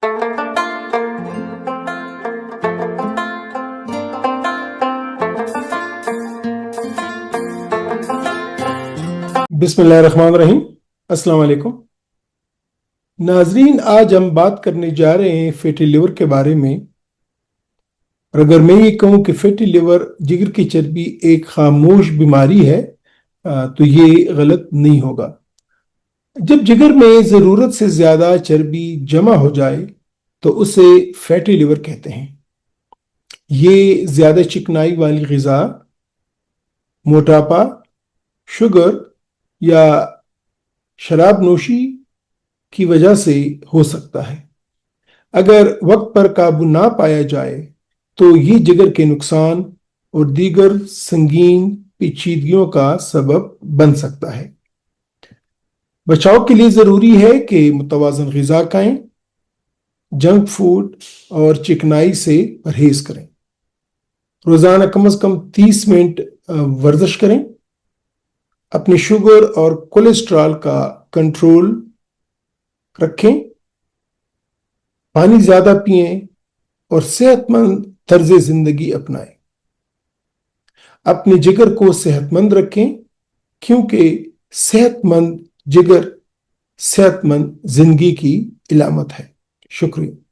بسم اللہ الرحمن الرحیم۔ السلام علیکم ناظرین، آج ہم بات کرنے جا رہے ہیں فیٹی لیور کے بارے میں۔ اور اگر میں یہ کہوں کہ فیٹی لیور جگر کی چربی ایک خاموش بیماری ہے تو یہ غلط نہیں ہوگا۔ جب جگر میں ضرورت سے زیادہ چربی جمع ہو جائے تو اسے فیٹی لیور کہتے ہیں۔ یہ زیادہ چکنائی والی غذا، موٹاپا، شوگر یا شراب نوشی کی وجہ سے ہو سکتا ہے۔ اگر وقت پر قابو نہ پایا جائے تو یہ جگر کے نقصان اور دیگر سنگین پیچیدگیوں کا سبب بن سکتا ہے۔ بچاؤ کے لیے ضروری ہے کہ متوازن غذا کھائیں، جنک فوڈ اور چکنائی سے پرہیز کریں، روزانہ کم از کم 30 منٹ ورزش کریں، اپنی شوگر اور کولیسٹرول کا کنٹرول رکھیں، پانی زیادہ پئیں اور صحت مند طرز زندگی اپنائیں۔ اپنے جگر کو صحت مند رکھیں کیونکہ صحت مند جگر صحت مند زندگی کی علامت ہے۔ شکریہ۔